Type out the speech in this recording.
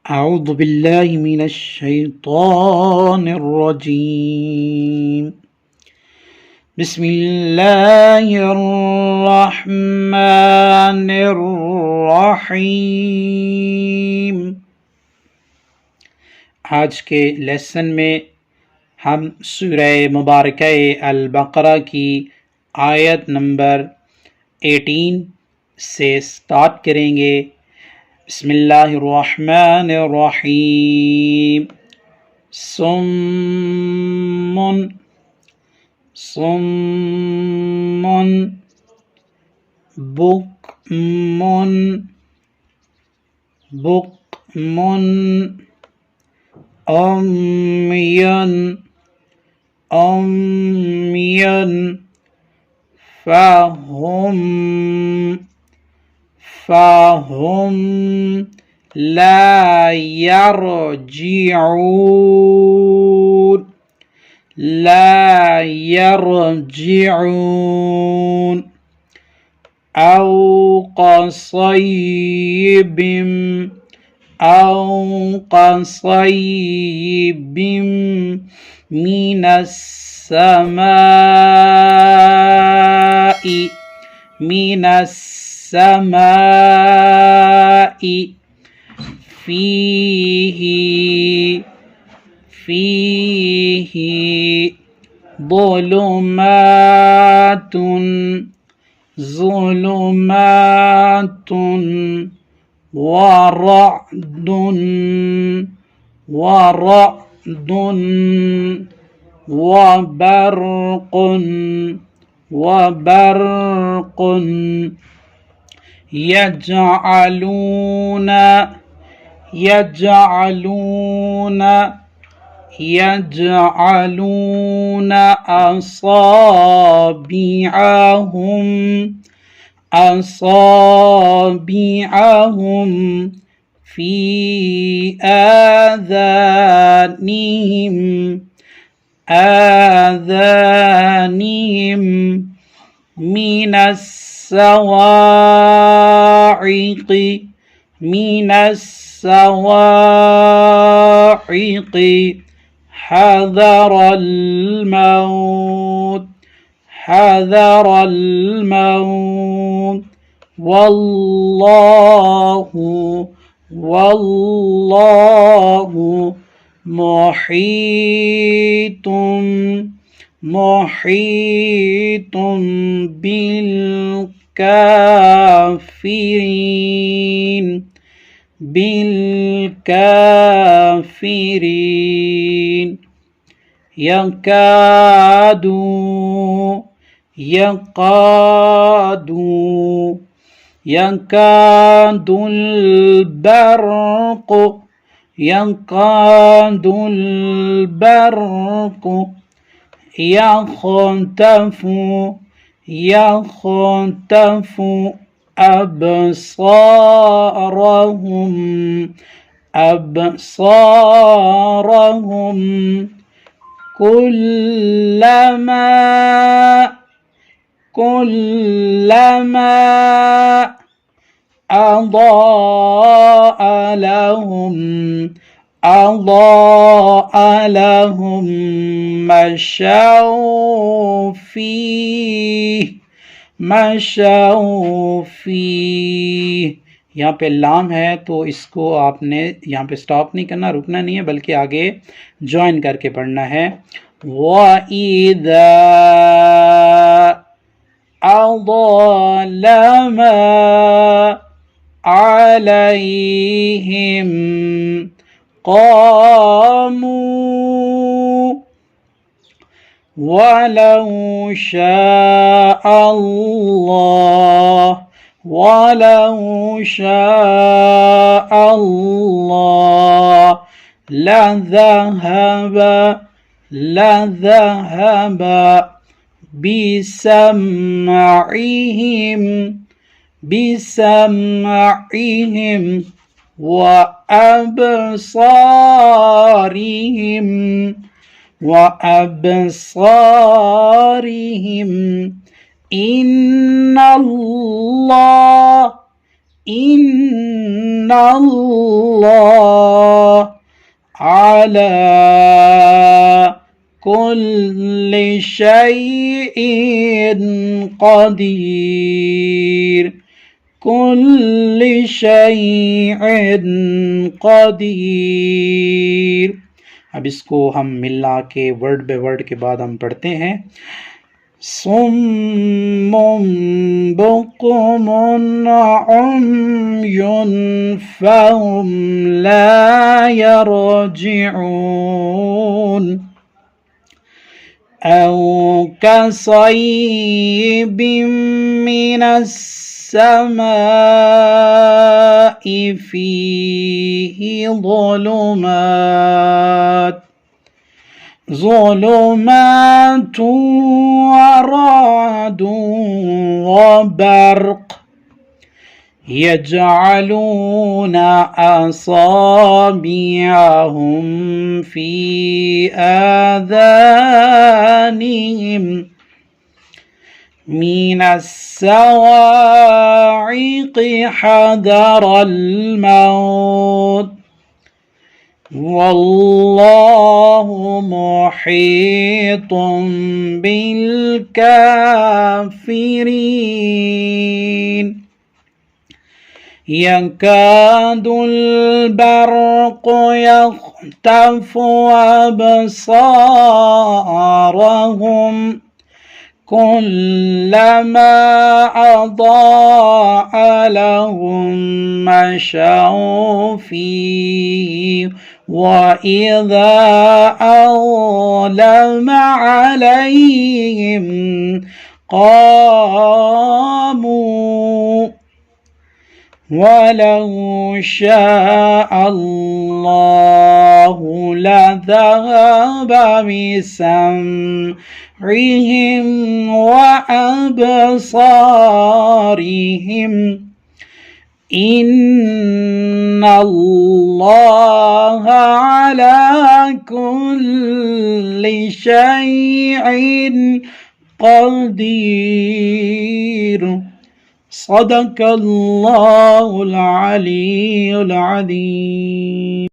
أعوذ بالله من الشيطان الرجيم. بسم الله الرحمن الرحيم. आज के लेसन में हम सूरह मुबारक अल बकरा की आयत नंबर 18 से स्टार्ट करेंगे। बिस्मिल्लाहिर्रहमानिर्रहीम। सुम्मुन सुम्मुन बुक्मुन बुक्मुन उम्यन उम्यन फ़हुम ला यरजिऊन औ कसय्यिबिम मिनस्समाइ फीही ज़ुलुमातुन वरअदुन वबरक़ुन यजअलून असाबिअहुम फी आज़ानिहिम मिनस्सवाइक़ि حذر الموت والله محيط بالكافرين يكاد البرق يخطف أبصارهم كلما أضاء لهم مشوا فيه। यहाँ पे लाम है तो इसको आपने यहाँ पे स्टॉप नहीं करना, रुकना नहीं है, बल्कि आगे ज्वाइन करके पढ़ना है। वइज़ा अज़लम अलैहिम क़ामू वलौ शाअ अल्लाह लذهب بسمعهم وأبصارهم إن الله على كل شيء قدير كل شيء قدير. अब इसको हम मिला के वर्ड बाय वर्ड के बाद हम पढ़ते हैं. सुम्मुम बुकुमुन उम्युन फहुम ला यरजिऊन औ कसय्यिबिम मिनस السماء فيه ظلمات ورعد وبرق يجعلون أصابعهم في آذانهم من الصواعق حذر الموت والله محيط بالكافرين. يكاد البرق يخطف أبصارهم كلما أضاء لهم مشوا فيه وإذا أظلم عليهم قاموا ولو شاء الله لذهب بسمعهم وأبصارهم إن الله على كل شيء قدير. صدق الله العلي العظيم.